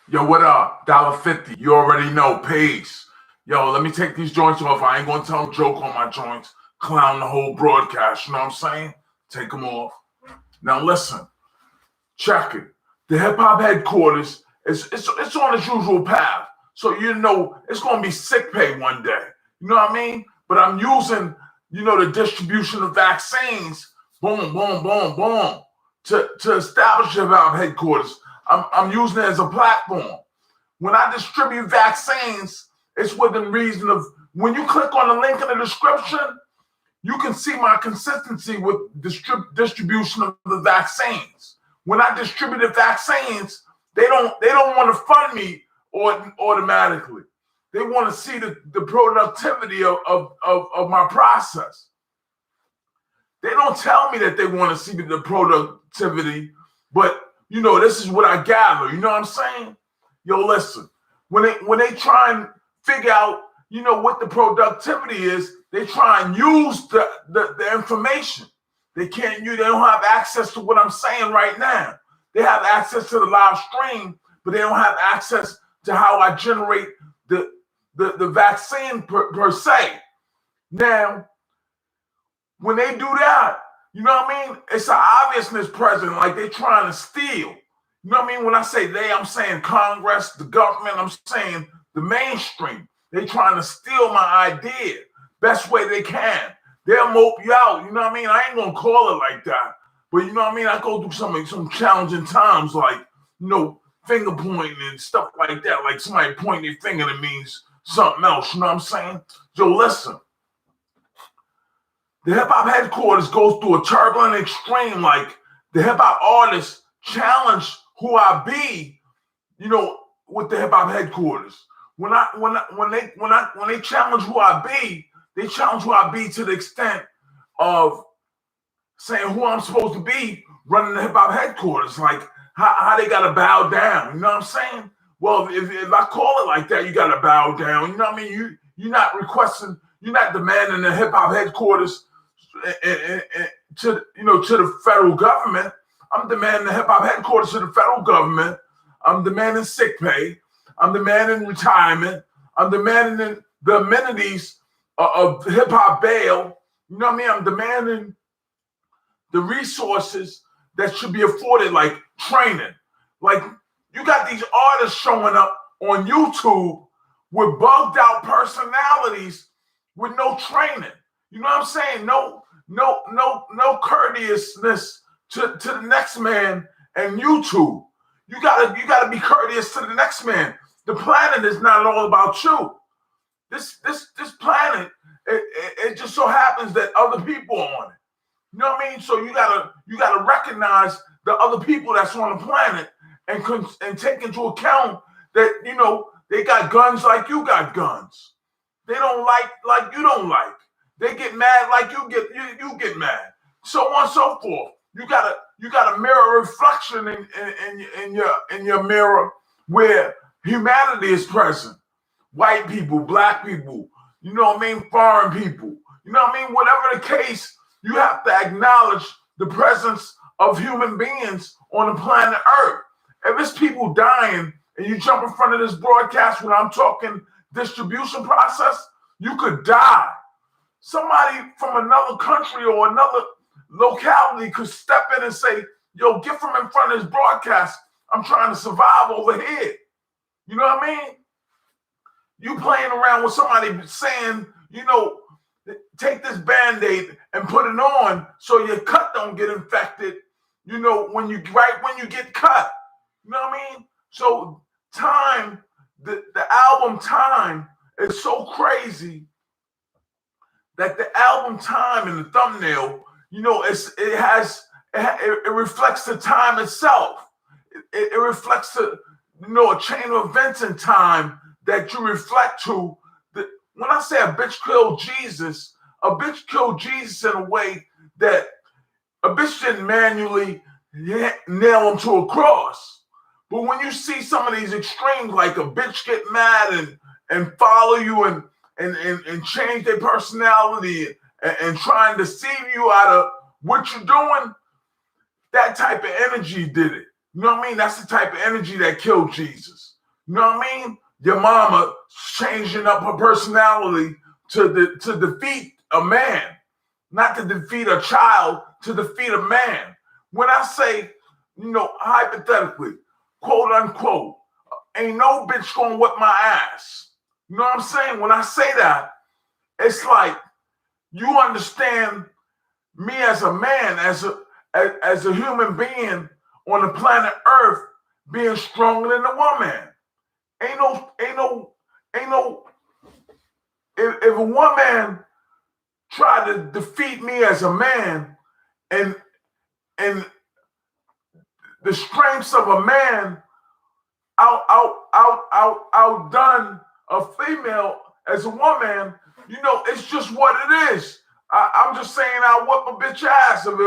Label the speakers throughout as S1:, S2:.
S1: Yo, what up? $50. You already know. Peace. Yo, let me take these joints off. I ain't gonna tell a joke on my joints. Clown the whole broadcast. You know what I'm saying? Take them off. Now listen. Check it. The hip hop headquarters it's on its usual path. So you know it's gonna be sick pay one day. You know what I mean? But I'm using, the distribution of vaccines, boom, boom, boom, boom, to establish hip hop headquarters. I'm using it as a platform. When I distribute vaccines, it's within reason of when you click on the link in the description, you can see my consistency with distribution of the vaccines. When I distribute the vaccines, they don't want to fund me automatically. They want to see the productivity of my process. They don't tell me that they want to see the productivity, but this is what I gather. You know what I'm saying? Yo, listen. When they try and figure out, what the productivity is, they try and use the information. They don't have access to what I'm saying right now. They have access to the live stream, but they don't have access to how I generate the vaccine per se. Now, when they do that, you know what I mean? It's an obviousness present, like they're trying to steal. You know what I mean? When I say they, I'm saying Congress, the government, I'm saying the mainstream. They trying to steal my idea best way they can. They'll mope you out. You know what I mean? I ain't gonna call it like that. But you know what I mean? I go through some challenging times, like, finger pointing and stuff like that. Like somebody pointing their finger, that means something else. You know what I'm saying? So listen. The hip hop headquarters goes through a turbulent extreme. Like the hip hop artists challenge who I be, with the hip hop headquarters. When they challenge who I be, they challenge who I be to the extent of saying who I'm supposed to be running the hip hop headquarters. Like how they gotta bow down. You know what I'm saying? Well, if I call it like that, you gotta bow down. You know what I mean? You're not requesting, you're not demanding the hip hop headquarters to the federal government. I'm demanding the hip hop headquarters to the federal government. I'm demanding sick pay. I'm demanding retirement. I'm demanding the amenities of hip hop bail. You know what I mean? I'm demanding the resources that should be afforded, like training. Like you got these artists showing up on YouTube with bugged out personalities with no training. You know what I'm saying? No courteousness to the next man and YouTube. You gotta be courteous to the next man. The planet is not all about you. This planet, it just so happens that other people are on it. You know what I mean? So you gotta recognize the other people that's on the planet and take into account that they got guns like you got guns. They don't like you don't like. They get mad like you get mad. So on and so forth. You got a mirror reflection in your mirror where humanity is present. White people, black people, you know what I mean? Foreign people. You know what I mean? Whatever the case, you have to acknowledge the presence of human beings on the planet Earth. If it's people dying and you jump in front of this broadcast when I'm talking distribution process, you could die. Somebody from another country or another locality could step in and say, yo, get from in front of this broadcast. I'm trying to survive over here. You know what I mean? You playing around with somebody saying, take this Band-Aid and put it on so your cut don't get infected, when you get cut. You know what I mean? So Time, the album Time is so crazy that the album Time in the thumbnail, it reflects the time itself. It reflects a chain of events in time that you reflect to. When I say a bitch killed Jesus in a way that a bitch didn't manually nail him to a cross. But when you see some of these extremes, like a bitch get mad and follow you and change their personality and try and deceive you out of what you're doing, that type of energy did it. You know what I mean? That's the type of energy that killed Jesus. You know what I mean? Your mama changing up her personality to defeat a man, not to defeat a child, to defeat a man. When I say, hypothetically, quote unquote, ain't no bitch gonna whip my ass. You know what I'm saying? When I say that, it's like you understand me as a man, as a human being on the planet Earth, being stronger than a woman. Ain't no. If a woman try to defeat me as a man, and the strengths of a man outdone a female as a woman, it's just what it is. I'm just saying I'll whip a bitch ass if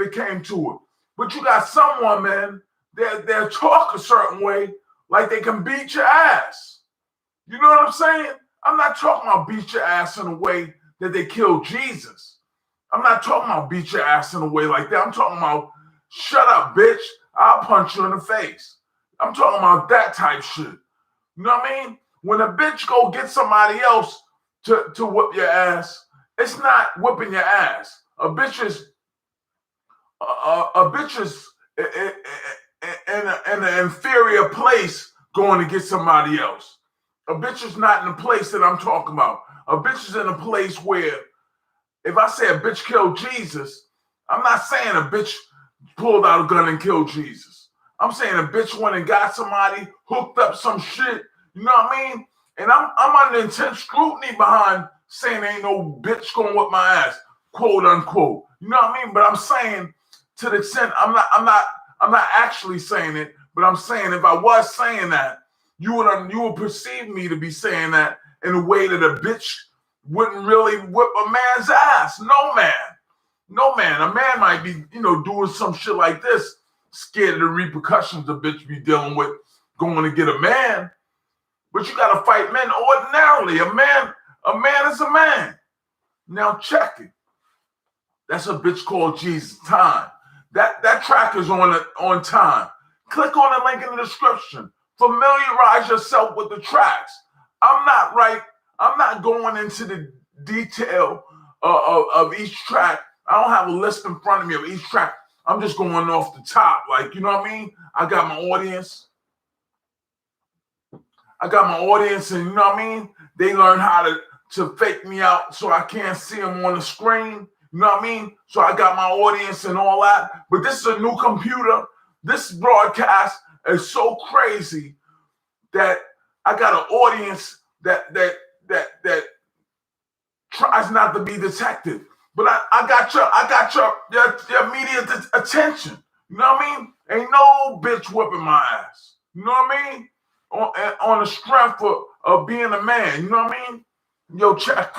S1: it came to it. But you got some women they'll talk a certain way, like they can beat your ass. You know what I'm saying? I'm not talking about beat your ass in a way that they killed Jesus. I'm not talking about beat your ass in a way like that. I'm talking about shut up, bitch. I'll punch you in the face. I'm talking about that type shit. You know what I mean? When a bitch go get somebody else to whip your ass, it's not whipping your ass. A bitch is in an inferior place going to get somebody else. A bitch is not in the place that I'm talking about. A bitch is in a place where, if I say a bitch killed Jesus, I'm not saying a bitch pulled out a gun and killed Jesus. I'm saying a bitch went and got somebody, hooked up some shit, you know what I mean? And I'm under intense scrutiny behind saying ain't no bitch going whip my ass, quote unquote. You know what I mean? But I'm saying to the extent I'm not actually saying it, but I'm saying if I was saying that, you would perceive me to be saying that in a way that a bitch wouldn't really whip a man's ass. No man. A man might be, doing some shit like this, scared of the repercussions a bitch be dealing with going to get a man. But you gotta fight men ordinarily. A man is a man. Now check it. That's a bitch called Jesus. Time. That track is on time. Click on the link in the description. Familiarize yourself with the tracks. I'm not going into the detail of each track. I don't have a list in front of me of each track. I'm just going off the top. Like, you know what I mean? I got my audience, and you know what I mean? They learn how to fake me out so I can't see them on the screen. You know what I mean? So I got my audience and all that. But this is a new computer. This broadcast is so crazy that I got an audience that tries not to be detected. But I got your immediate attention. You know what I mean? Ain't no bitch whipping my ass. You know what I mean? On the strength of being a man. You know what I mean? Yo, check.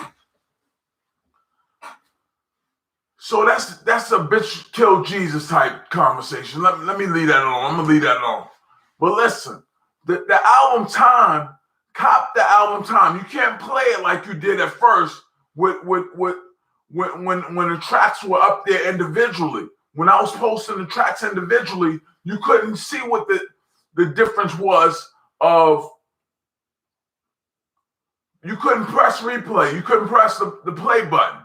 S1: So that's a bitch killed Jesus type conversation. Let me leave that alone. I'm gonna leave that alone. But listen, the album Time, cop the album Time. You can't play it like you did at first when the tracks were up there individually. When I was posting the tracks individually, you couldn't see what the difference was of. You couldn't press replay. You couldn't press the play button.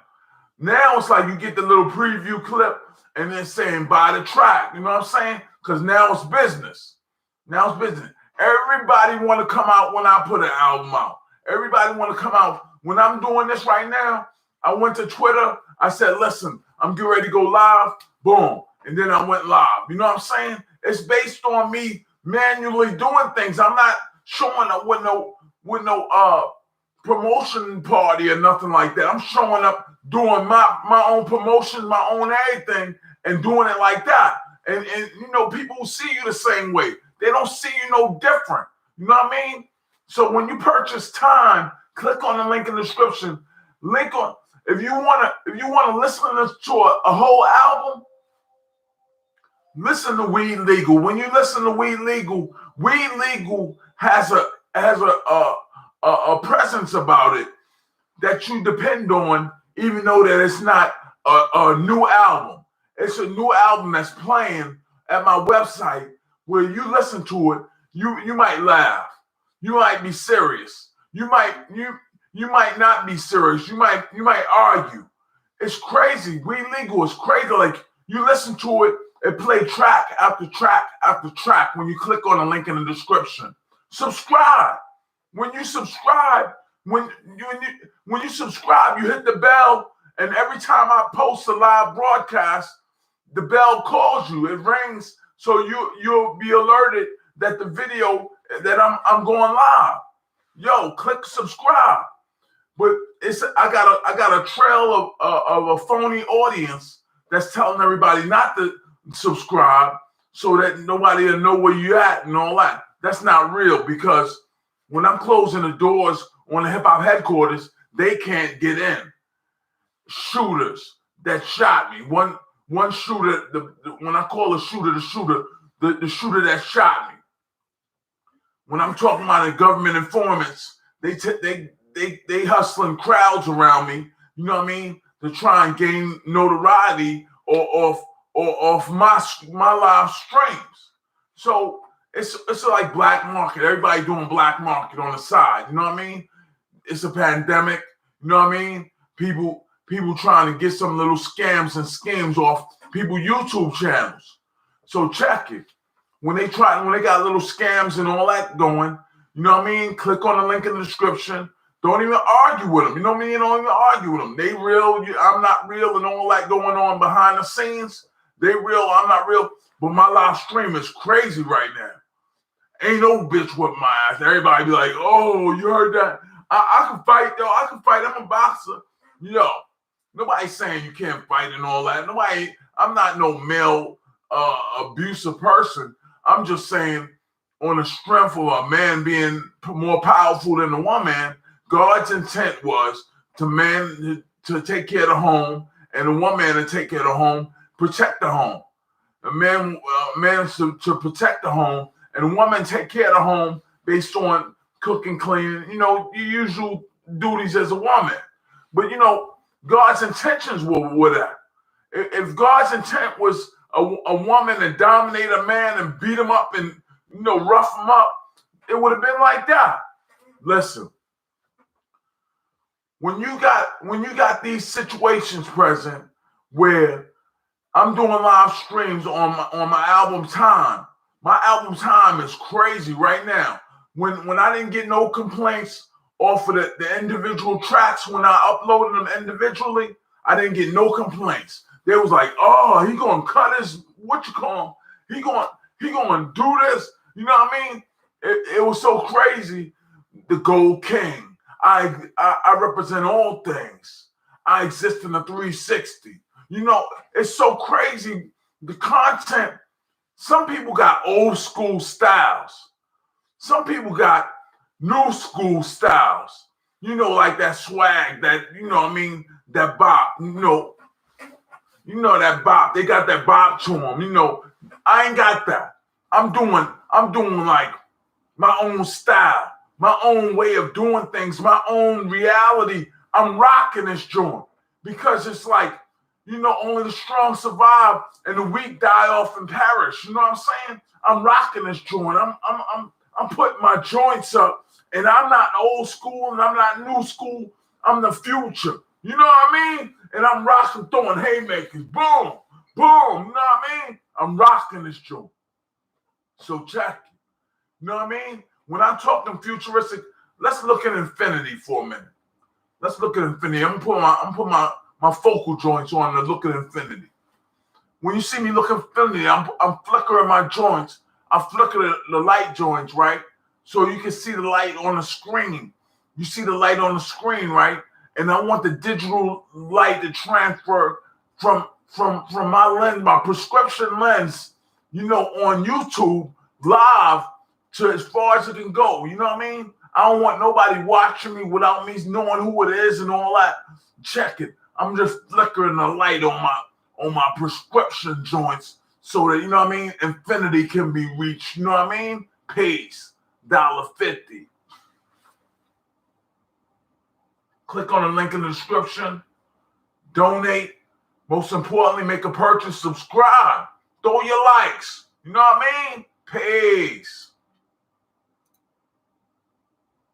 S1: Now it's like you get the little preview clip and then saying buy the track. You know what I'm saying? Because now it's business. Now it's business. Everybody want to come out when I put an album out. Everybody want to come out. When I'm doing this right now, I went to Twitter. I said, listen, I'm getting ready to go live. Boom. And then I went live. You know what I'm saying? It's based on me manually doing things. I'm not showing up with no promotion party or nothing like that. I'm showing up doing my own promotion, my own everything, and doing it like that. And people will see you the same way. They don't see you no different. You know what I mean? So when you purchase Time, click on the link in the description. If you wanna listen to a whole album, listen to Weed Legal. When you listen to Weed Legal has a presence about it that you depend on, even though that it's not a new album. It's a new album that's playing at my website where you listen to it, you might laugh. You might be serious. You might not be serious. You might argue. It's crazy. Weed legal is crazy. Like you listen to it, it play track after track after track when you click on the link in the description. Subscribe. When you subscribe, when you subscribe, you hit the bell, and every time I post a live broadcast, the bell calls you. It rings, so you'll be alerted that the video that I'm going live. Yo, click subscribe. But I got a trail of a phony audience that's telling everybody not to subscribe so that nobody will know where you at and all that. That's not real, because when I'm closing the doors on the hip hop headquarters, they can't get in. Shooters that shot me. One shooter, when I call a shooter, the shooter that shot me. When I'm talking about the government informants, they hustling crowds around me, you know what I mean, to try and gain notoriety or off my live streams. So it's like black market. Everybody doing black market on the side, you know what I mean? It's a pandemic, you know what I mean? People trying to get some little scams and schemes off people YouTube channels. So check it. When they got little scams and all that going, you know what I mean? Click on the link in the description. Don't even argue with them. You know what I mean? You don't even argue with them. They real, I'm not real, and all that going on behind the scenes. They real, I'm not real. But my live stream is crazy right now. Ain't no bitch with my ass. Everybody be like, oh, you heard that? I can fight, though. I can fight. I'm a boxer. Yo, nobody's saying you can't fight and all that. I'm not no male abusive person. I'm just saying, on the strength of a man being more powerful than a woman, God's intent was to take care of the home, and a woman to take care of the home, protect the home. A man to protect the home, and a woman take care of the home based on cooking, cleaning, you know, your usual duties as a woman. But, you know, God's intentions were that. If God's intent was a woman to dominate a man and beat him up and, you know, rough him up, it would have been like that. Listen, when you got these situations present where I'm doing live streams on my album Time. My album Time is crazy right now. When I didn't get no complaints off of the individual tracks, when I uploaded them individually, I didn't get no complaints. They was like, oh, he gonna cut his, what you call him? He gonna do this. You know what I mean? It was so crazy. The Gold King. I represent all things. I exist in the 360. You know, it's so crazy. The content, some people got old school styles. Some people got new school styles. You know, like that swag, that, you know what I mean, that bop, you know that bop. They got that bop to them. You know, I ain't got that. I'm doing like my own style, my own way of doing things, my own reality. I'm rocking this joint because it's like, you know, only the strong survive and the weak die off and perish. You know what I'm saying? I'm rocking this joint. I'm putting my joints up, and I'm not old school and I'm not new school. I'm the future. You know what I mean? And I'm rocking, throwing haymakers. Boom, boom. You know what I mean? I'm rocking this joint. So check it. You know what I mean? When I'm talking futuristic, let's look at infinity for a minute. Let's look at infinity. I'm putting my focal joints on to look at infinity. When you see me look at infinity, I'm flickering my joints. I flicker the light joints, right? So you can see the light on the screen. You see the light on the screen, right? And I want the digital light to transfer from my lens, my prescription lens, you know, on YouTube live to as far as it can go. You know what I mean? I don't want nobody watching me without me knowing who it is and all that. Check it. I'm just flickering the light on my prescription joints so that, you know what I mean, infinity can be reached. You know what I mean? Peace. $1.50. Click on the link in the description. Donate. Most importantly, make a purchase. Subscribe. Throw your likes. You know what I mean? Peace.